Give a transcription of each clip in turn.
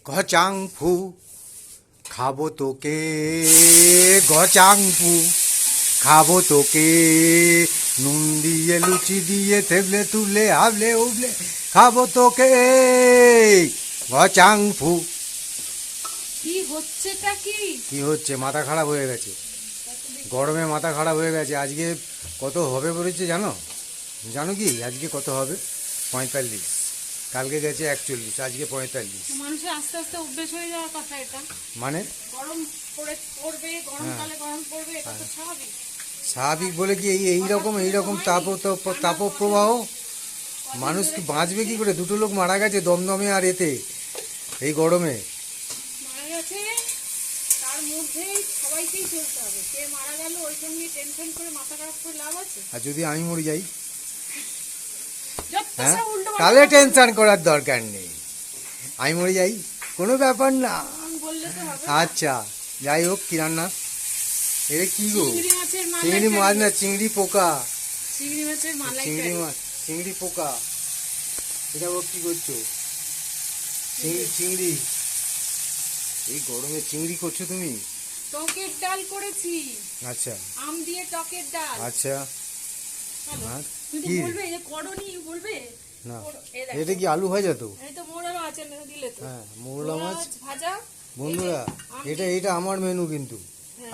ঘচাংফু খাবো তোকে, ঘচাংফু খাবো তোকে, নুন দিয়ে লুচি দিয়ে থেবলে তুলে হাবলে উবলে খাবো তোকে, ঘচাংফু। কি হচ্ছেটা কি? কি হচ্ছে? মাথা খারাপ হয়ে গেছে, গরমে মাথা খারাপ হয়ে গেছে। আজকে কত হবে বলেছে জানো? জানো কি আজকে কত হবে? 45। কালকে গেছে 41, আজকে 45। মানুষের আস্তে আস্তে অভ্যেস হয়ে যাওয়ার কথা এটা। মানে গরম পড়বে, গরমকালে গরম পড়বে, এটা তো স্বাভাবিক। স্বাভাবিক বলে কি এইরকম তাপপ্রবাহ, মানুষ কি বাঁচবে কি করে? দুটো লোক মারা গেছে দমদমে আর এতে, এই গরমে। মারা গেছে, তার মধ্যেই সবাইকেই চলতে হবে। কে মারা গেল ওইটা নিয়ে টেনশন করে মাথা খারাপ করে লাভ আছে? আর যদি আমি মরে যাই, যত হ্যাঁ, সব উল্টো তাহলে টেনশন করার দরকার নেই। আমি মরে যাই, কোনো ব্যাপার না। বললে তো হবে। আচ্ছা, যাই হোক, কি রান্না? এটা কি গো? চিংড়ি মাছের চিংড়ি মাছ না, চিংড়ি পোকা। চিংড়ি মাছের চিংড়ি মাছ, চিংড়ি পোকা। এটা ও কি করছো? চিংড়ি, এই গরমে চিংড়ি করছো তুমি? টকের ডাল করেছি। আচ্ছা আম দিয়ে টকের ডাল। আচ্ছা। আর কি? বলবে যে করনি বলবে না, এই দেখো, এটা কি আলু ভাজা? তো এই তো মোড়া মাছ এনে দিলে তো। হ্যাঁ, মোরলা মাছ ভাজা। বন্ধুরা, এটা আমার মেনু কিন্তু।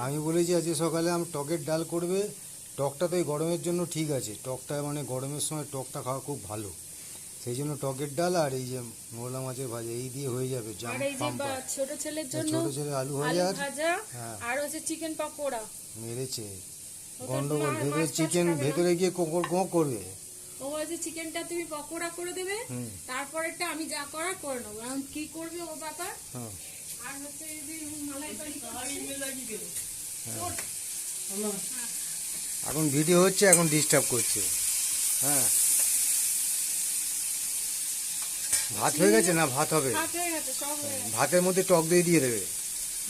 আমি বলেছি আজকে সকালে আমি টকের ডাল করবে। টকটা তো এই গরমের জন্য ঠিক আছে, টকটা মানে গরমের সময় টকটা খাওয়া খুব ভালো। সেই জন্য টকের ডাল আর এই যে মোরলা মাছের ভাজা, এই দিয়ে হয়ে যাবে। আর এই যে ছোট ছেলের জন্য ছোট ছেলে আলু ভাজা হ্যাঁ, আর হচ্ছে চিকেন পকোড়া। মেরেছে গন্ডগোল। ভেতরে চিকেন, ভেতরে গিয়ে কোকর করবে। ও বলছে চিকেনটা তুমি পকোড়া করে দেবে, তারপরেরটা আমি যা করার করে নেবো। এখন কি করবে ও ব্যাপার। আর হচ্ছে এই যে মালাইকারি এখন ভিডিও হচ্ছে, এখন ডিস্টার্ব করছে। হ্যাঁ, ভাত হয়ে গেছে না? ভাত হবে, ভাত হয়ে গেছে, সব হয়ে গেছে। ভাতের মধ্যে টক দই দিয়ে দেবে।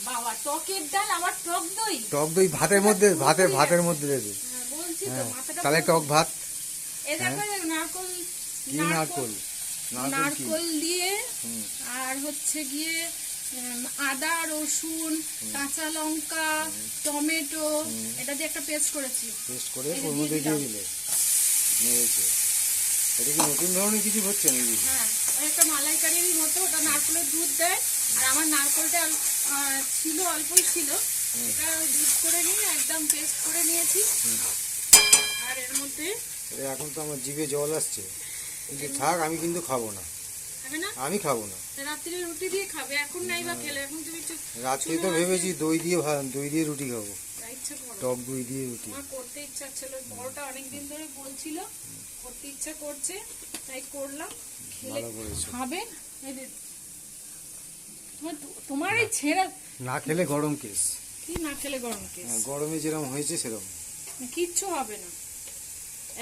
বাবা, টকের ডাল আবার টক দই? টক দই ভাতের মধ্যে, ভাতের মধ্যে দেবে। বলছি তো, মাথাটা তাহলে টক ভাত। এই দেখো নারকল, কি নারকল? নারকল দিয়ে আর হচ্ছে গিয়ে আদা, রসুন, কাঁচা লঙ্কা, টমেটো, এটা দিয়ে একটা পেস্ট করেছি। পেস্ট করে ওর মধ্যে দিয়ে দিলে মেরেছে। এটা কি নতুন ধরনের কিছু হচ্ছে নাকি? হ্যাঁ, একটা মালাইকারির মতো। ওটা নারকলের দুধ দেয়, আর আমার নারকলটা ছিল, অল্পই ছিল। এটা দুধ করে নিয়ে একদম পেস্ট করে নিয়েছি। আর এর মধ্যে এখন তো আমার জিভে জল আসছে, কিন্তু থাক, আমি কিন্তু খাবো না। খাবে না? আমি খাবো না। রাত্রে রুটি দিয়ে খাবে, এখন নাই বা খেলে। এখন তুমি রাত্রে তো ভেবেছি দই দিয়ে রুটি খাবো, ইচ্ছা করো। টক দই দিয়ে রুটি। আমার করতে ইচ্ছা ছিল, বড়টা অনেকদিন ধরে বলছিল, করতে ইচ্ছা করছে, তাই করলাম। খেলে খাবে। তোমার এই ছেঁড়া না খেলে গরম কেস। কি না খেলে গরম কেস? গরমে যেরকম হয়েছে সেরকম কিচ্ছু হবে না।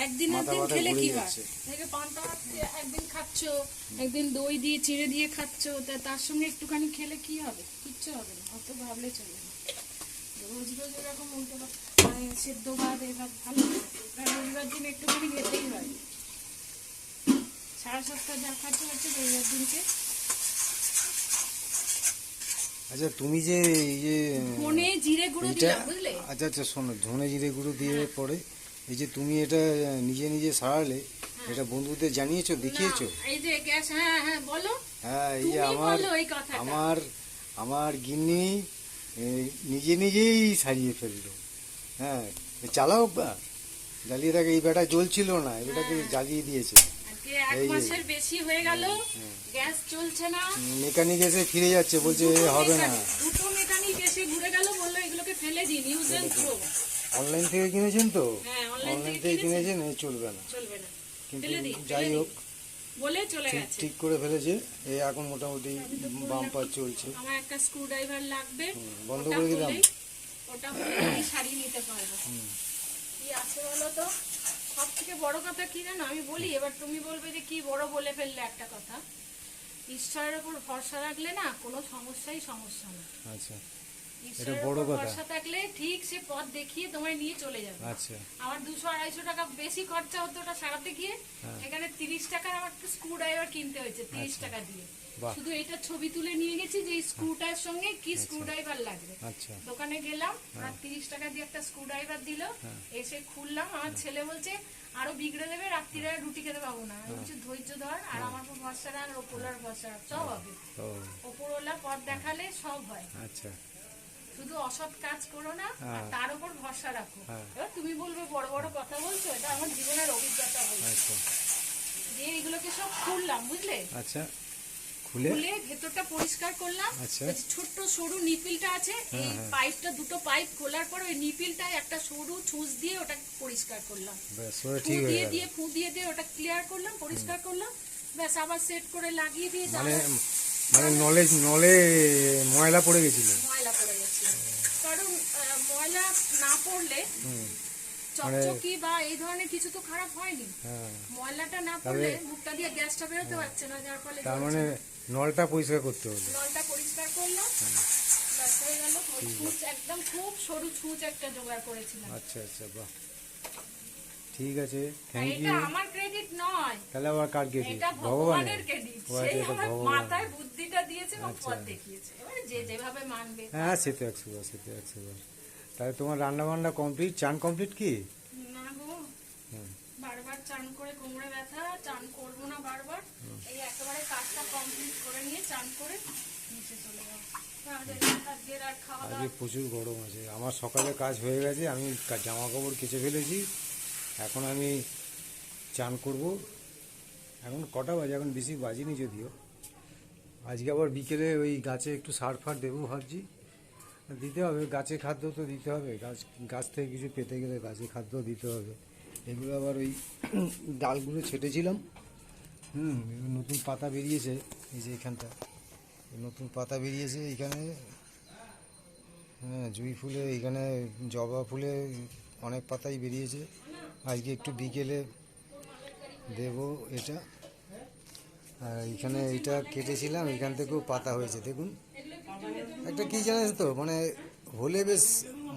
একদিন খেলে কি হয়? পান্তা ভাত একদিন খাচ্ছ, একদিন দই দিয়ে চিড়ে দিয়ে খাচ্ছ, তার সঙ্গে একটুখানি খেলে কি হবে? কিচ্ছু হবে না, অত ভাবলে চলবে না। রোজ রোজ এরকম উল্টো সেদ্ধ ভাত, এই ভাত ভালো। রবিবার দিন একটুখানি খেতেই হয়। 7:30 যা খাচ্ছ হচ্ছে রবিবার দিনকে। আচ্ছা, তুমি যে এই যে ধনে জিরে গুঁড়ো দিলাম, বুঝলে? আচ্ছা শোনো, ধনে জিরে গুঁড়ো দিয়ে পরে এই যে তুমি এটা নিজে সারালে, এটা বন্ধুদের জানিয়েছো, দেখিয়েছো? এই যে গ্যাস, হ্যাঁ বলো। হ্যাঁ, এই যে আমার আমার গিন্নি নিজেই সারিয়ে ফেললো। হ্যাঁ, চালাও বা জ্বালিয়ে থাকে। এই বেটা জ্বলছিল না, এই বেটাকে জ্বালিয়ে দিয়েছে। এক মাসের বেশি হয়ে গেল, গ্যাস চলছে না। মেকানিক এসে ফিরে যাচ্ছে, বলছে হবে না। দুটো মেকানিক এসে ঘুরে গেল, বললো এগুলোকে ফেলে দিন, ইউজ এন্ড থ্রো। অনলাইন থেকে কিনেছেন তো? হ্যাঁ, অনলাইন থেকে কিনেছেন, চলবে না। কিন্তু যাই হোক, বলে চলে গেছে, ঠিক করে ফেলেছে। এই এখন মোটামুটি বাম্পার চলছে। আমার একটা স্ক্রু ড্রাইভার লাগবে, বন্ধ করে দিলাম। ওটা সারিয়ে নিতে পারবো। কি আছে বলো তো? সব থেকে বড় কথা কি জানো, আমি বলি, এবার তুমি বলবে যে কি বড় বলে ফেললে একটা কথা। ঈশ্বরের উপর ভরসা রাখলে না কোনো সমস্যা না। আচ্ছা, ঈশ্বরের বড় উপর কথা। ভরসা থাকলে ঠিক সে পথ দেখিয়ে তোমায় নিয়ে চলে যাবে। আচ্ছা আমার 200-250 টাকা বেশি খরচা হতো ওটা সারাতে গিয়ে, এখানে 30 টাকার আমার স্ক্রু ড্রাইভার কিনতে হয়েছে 30 টাকা দিয়ে। বাহ। শুধু এটা ছবি তুলে নিয়ে গেছি যে এই স্ক্রুটার সঙ্গে কি স্ক্রু ড্রাইভার লাগবে। আচ্ছা দোকানে গেলাম আর 30 টাকা দিয়ে একটা স্ক্রু ড্রাইভার দিল, এসে খুললাম। আমার ছেলে বলছে আরো বিগড়ে দেবে, রাত্রিরে রুটি খেতে পাবো না। আমি বলছি ধৈর্য ধর, আর আমার উপর ভরসা রাখ, আর ওপরওয়ালার ভরসা রাখ, সব হবে। ও ওপরওয়ালা পথ দেখালে সব হয়। আচ্ছা শুধু অসৎ কাজ করো না, আর হ্যাঁ। তার উপর ভরসা রাখো। হ্যাঁ। এবার তুমি বলবে বড় বড় কথা বলছো, এটা আমার জীবনের অভিজ্ঞতা বলছে। আচ্ছা দিয়ে এগুলোকে সব খুললাম, বুঝলে, আচ্ছা খুলে খুলে ভেতরটা পরিষ্কার করলাম। আচ্ছা। ওই যে ছোট্ট সরু নিপিলটা আছে, এই পাইপটা, দুটো পাইপ খোলার পর ওই নিপিলটায় একটা সরু ছুঁচ দিয়ে ওটা পরিষ্কার করলাম। ব্যাস ওটা ফু ঠিক হয়ে দিয়ে গেল। দিয়ে ফু দিয়ে দিয়ে ওটা ক্লিয়ার করলাম, পরিষ্কার করলাম। ব্যাস আবার সেট করে লাগিয়ে দিয়ে মানে জ্বালা- মানে নলে ময়লা পড়ে গেছিল। ময়লা পড়ে গেছে। কারণ ময়লা না পড়লে হুম চকচকি বা এই ধরনের কিছু তো খারাপ হয়নি। হ্যাঁ ময়লাটা না পড়লে মুখটা দিয়ে গ্যাসটা বেরোতে পারছে না, যার ফলে তার জ্বলছে। মানে নলটা পরিষ্কার করতে হলো। নলটা পরিষ্কার করলাম, ব্যাস হয়ে গেল। ওই ছুঁচ একদম খুব সরু ছুঁচ একটা জোগাড় করেছিলাম। আচ্ছা আচ্ছা বাহ, ঠিক আছে, আর থ্যাংক এটা ইউ। আমার ক্রেডিট নয়, তাহলে আবার কার ক্রেডিট? এটা ভগবানের। ভগবানের ক্রেডিট। ও আচ্ছা, সেই এটা আমার ভগবান। মাথায় বুদ্ধিটা দিয়েছে এবং আচ্ছা। পথ দেখিয়েছে। এবারে যে যেভাবে মানবে। হ্যাঁ সে তো 100 বার, সে তো 100 বার। তাহলে তোমার রান্না বান্না কমপ্লিট, চান কমপ্লিট কি? না গো, হুম। বারবার চান করে কোমরে ব্যথা, চান করবো না বারবার। এই একেবারে কাজটা কমপ্লিট করে নিয়ে চান করে নিচে চলে যাবো। আজকের আর খাওয়া আজকে দাওয়া প্রচুর গরম আছে। আমার সকালে কাজ হয়ে গেছে, আমি জামা কাপড় কেচে ফেলেছি। এখন আমি চান করব। এখন কটা বাজে? এখন বেশি বাজিনি যদিও। আজকে আবার বিকেলে ওই গাছে একটু সার ফার দেবো ভাবছি। দিতে হবে, গাছে খাদ্য তো দিতে হবে। গাছ থেকে কিছু পেতে গেলে গাছে খাদ্য দিতে হবে। এগুলো আবার ওই ডালগুলো ছেটেছিলাম। নতুন পাতা বেরিয়েছে, এই যে এখানটা নতুন পাতা বেরিয়েছে এইখানে। হ্যাঁ, জুঁই ফুলে, এইখানে জবা ফুলে অনেক পাতাই বেরিয়েছে। আজকে একটু বিকেলে দেব এটা। আর এইখানে এইটা কেটেছিলাম, এখান থেকেও পাতা হয়েছে দেখুন। একটা কী জানিস তো, মানে হলে বেশ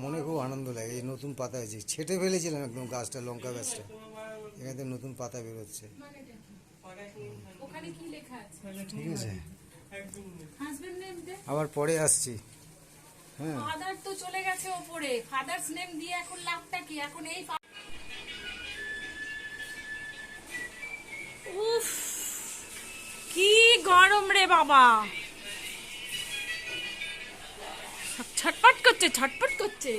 মনে খুব আনন্দ লাগে। এই নতুন পাতা হয়েছে, ছেটে ফেলেছিলাম একদম গাছটা, লঙ্কা গাছটা, এখান থেকে নতুন পাতা বেরোচ্ছে। ওখানে কি লেখা আছে? ঠিক আছে, হাজবেন্ড নেম দে। আবার পরে আসছি। হ্যাঁ ফাদার তো চলে গেছে ওপরে, ফাদার্স নেম দিয়ে এখন লাভটা কি? এখন এই উফ, কি গরম রে বাবা, ছটপট করছে, ছটপট করছে।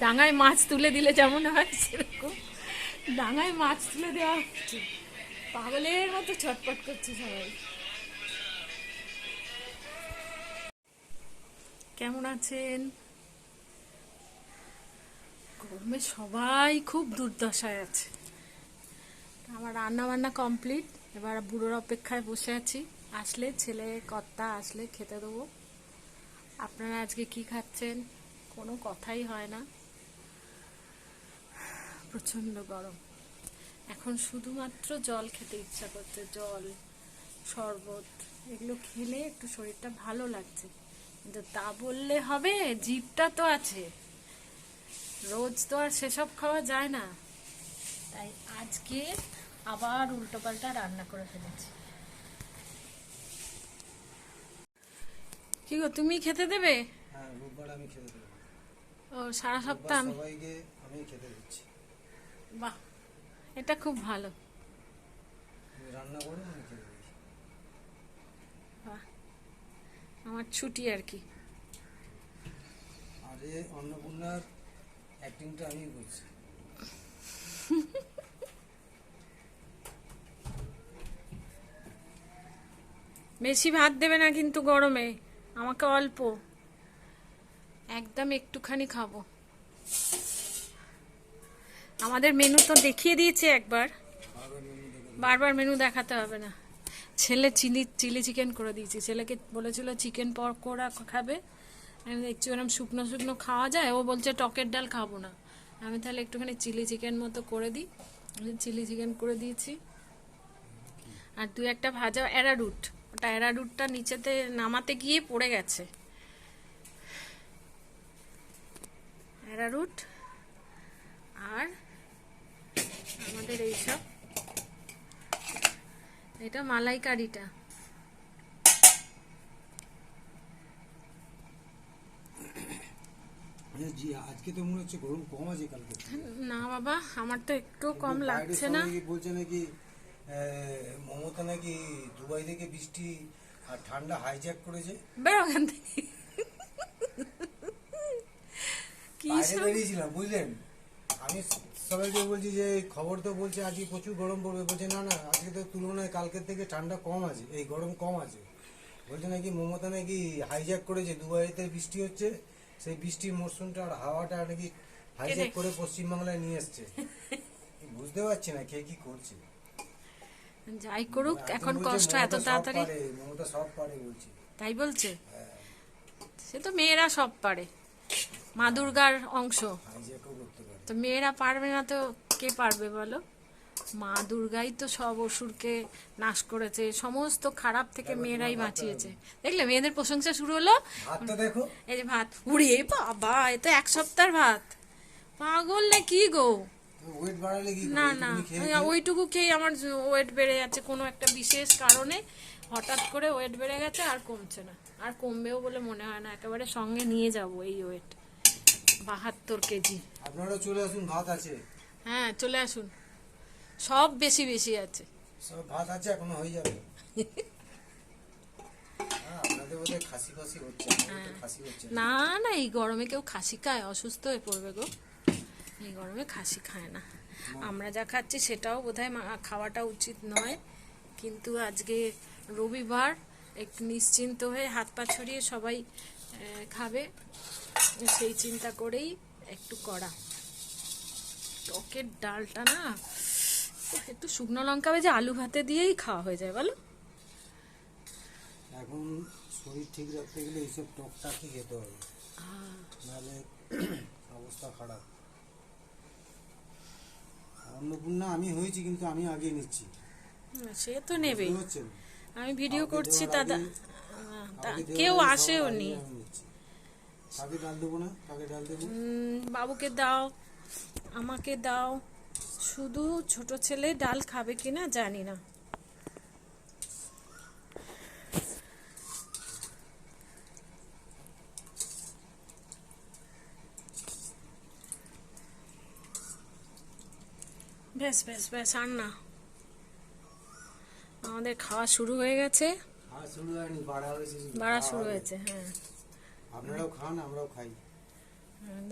ডাঙায় মাছ তুলে দিলে যেমন হয়, সেরকম ডাঙায় মাছ তুলে দেওয়া হচ্ছে। পাগলের মতো ছটপট করছে সবাই। কেমন আছেন? গরমে সবাই খুব দুর্দশায় আছে। আমার রান্না বান্না কমপ্লিট, এবার বুড়োর অপেক্ষায় বসে আছি। আসলে ছেলে কর্তা আসলে খেতে দেবো। আপনারা আজকে কি খাচ্ছেন? কোনো কথাই হয় না, প্রচণ্ড গরম। এখন শুধুমাত্র জল খেতে ইচ্ছা করছে, জল, শরবত, এগুলো খেলে একটু শরীরটা ভালো লাগছে। কিন্তু তা বললে হবে? জিভটা তো আছে, রোজ তো আর সেসব খাওয়া যায় না। তাই আজকে আবার উল্টোপাল্টা রান্না করে ফেলেছি। কি গো, তুমি খেতে দেবে? হ্যাঁ, রোববার আমি খেতে দেবো। ও, সারা সপ্তাহ সবাইকে আমি খেতে দিচ্ছি। বাহ, এটা খুব ভালো। রান্না করে আমি খেতে দিচ্ছি। বাহ, আমার ছুটি আর কি। আরে অন্নপূর্ণার অ্যাক্টিংটা আমি করছি। বেশি ভাত দেবে না কিন্তু গরমে, আমাকে অল্প, একদম একটুখানি খাবো। আমাদের মেনু তো দেখিয়ে দিয়েছে একবার, বারবার মেনু দেখাতে হবে না। ছেলে চিলি চিকেন করে দিয়েছি। ছেলেকে বলেছিল চিকেন পকোড়া খাবে, আমি দেখছি ওরকম শুকনো শুকনো খাওয়া যায়। ও বলছে টকের ডাল খাবো না। আমি তাহলে একটুখানি চিলি চিকেন মতো করে দিই, চিলি চিকেন করে দিয়েছি। আর 2-1 ভাজা অ্যারারুট, ওটা অ্যারারুটটা নিচেতে নামাতে গিয়ে পড়ে গেছে। অ্যারারুট আর আমাদের এইসব, এটা মালাইকারিটা। জি, আজকে তো মনে হচ্ছে গরম কম আছে কালকে। না বাবা, আমার তো একটু কম লাগছে না। বলছে নাকি মমতা নাকি দুবাই থেকে বৃষ্টি আর ঠান্ডা হাইজ্যাক করেছে। বেরো ওখান থেকে। কি বাইরে সব? বেরিয়েছিলাম বুঝলেন, আমি সবাইকে বলছি যে খবর তো বলছে আজকে প্রচুর গরম পড়বে, বলছে না না আজকে তো তুলনায় কালকের থেকে ঠান্ডা কম আছে, এই গরম কম আছে। বলছে নাকি মমতা নাকি হাইজ্যাক করেছে, দুবাইতে বৃষ্টি হচ্ছে, সেই বৃষ্টির মরশুমটা আর হাওয়াটা নাকি হাইজ্যাক করে পশ্চিমবাংলায় নিয়ে এসছে। বুঝতে পারছি না কে কি করছে। যাই করুক, এখন বলছে কষ্ট এত মমতা সব তাড়াতাড়ি, পারে, মমতা সব পারে বলছে। তাই বলছে? হ্যাঁ, সে তো মেয়েরা সব পারে, মা দুর্গার অংশ। হাইজ্যাকও করতে পারে। তো মেয়েরা পারবে না তো কে পারবে বলো? মা দুর্গাই তো সব অসুরকে নাশ করেছে, সমস্ত খারাপ থেকে মেয়েরাই বাঁচিয়েছে। দেখলে মেয়েদের প্রশংসা শুরু হলো। ভাতটা দেখো, এই যে ভাত, উড়ে বাবা, এ তো এক সপ্তাহের ভাত। পাগল না কি গো? ওয়েট বাড়ালে কি না করবে? না, তুমি খেয়ে ওইটুকু খেয়ে আমার ওয়েট বেড়ে যাচ্ছে, কোনো একটা বিশেষ কারণে হঠাৎ করে ওয়েট বেড়ে গেছে, আর কমছে না, আর কমবেও বলে মনে হয় না। একেবারে সঙ্গে নিয়ে যাব এই ওয়েট, 72 কেজি। আপনারা চলে আসুন, ভাত আছে, হ্যাঁ চলে আসুন, সব বেশি বেশি আছে। সব ভাত আছে, এখনো হয়ে যাবে। হ্যাঁ, আপনাদের বোধহয় খাসি ফাসি হচ্ছে, আমাদের তো খাসি হচ্ছে না। না না, এই গরমে কেউ খাসি খায়? অসুস্থ হয়ে পড়বে গো, এই গরমে খাসি খায় না। আমরা যা খাচ্ছি সেটাও বোধহয় খাওয়াটা উচিত নয়, কিন্তু আজকে রবিবার, একটু নিশ্চিন্ত হয়ে হাত পা ছড়িয়ে সবাই খাবে, সেই চিন্তা করেই একটু করা। টকের ডালটা না, একটু শুকনো লঙ্কা ভেজে আলু ভাতে দিয়েই খাওয়া হয়ে যায় বলো। এখন শরীর ঠিক রাখতে গেলে এইসব টকটাকই খেতে হবে, নাহলে অবস্থা খারাপ। অন্নপূর্ণা আমি হয়েছি, কিন্তু আমি আগে নিচ্ছি। সে তো নেবেই, বুঝতে পারছেন? আমি ভিডিও আমাকে করছি দেওয়ার দাদা, আমাকে দেওয়ার কেউ আগে সবার আসেও আগে নি। আমি নিচ্ছি। কাকে ডাল দেবো না, কাকে ডাল দেবো? বাবুকে দাও, আমাকে দাও, শুধু ছোট ছেলে ডাল খাবে কিনা জানি না। ব্যাস ব্যাস ব্যাস, আর না, আমাদের খাওয়া শুরু হয়ে গেছে, আর শুরু হয়নি, বাড়া হয়েছে শুধু। বাড়া খাওয়া শুরু হবে। হয়েছে। হ্যাঁ, আপনারাও খান, আমরাও খাই।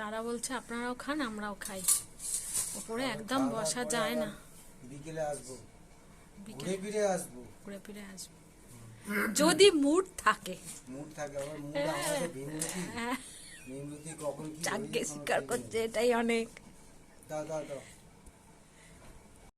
দাদা বলছে আপনারাও খান আমরাও খাই, ওপরে একদম খাওয়া দাওয়ার বসা পরে যায় আবার না। বিকেলে আসবো, বিকেল ঘুরে ফিরে আসবো। ঘুরে ফিরে আসবো যদি মুড থাকে। মুড থাকে, আবার মুড আমাদের ভীমরতি, ভীমরতি কখন কি চাককে হয়ে যায় কোনো স্বীকার ঠিক নেই। করছে, এটাই অনেক। দাও দাও দাও।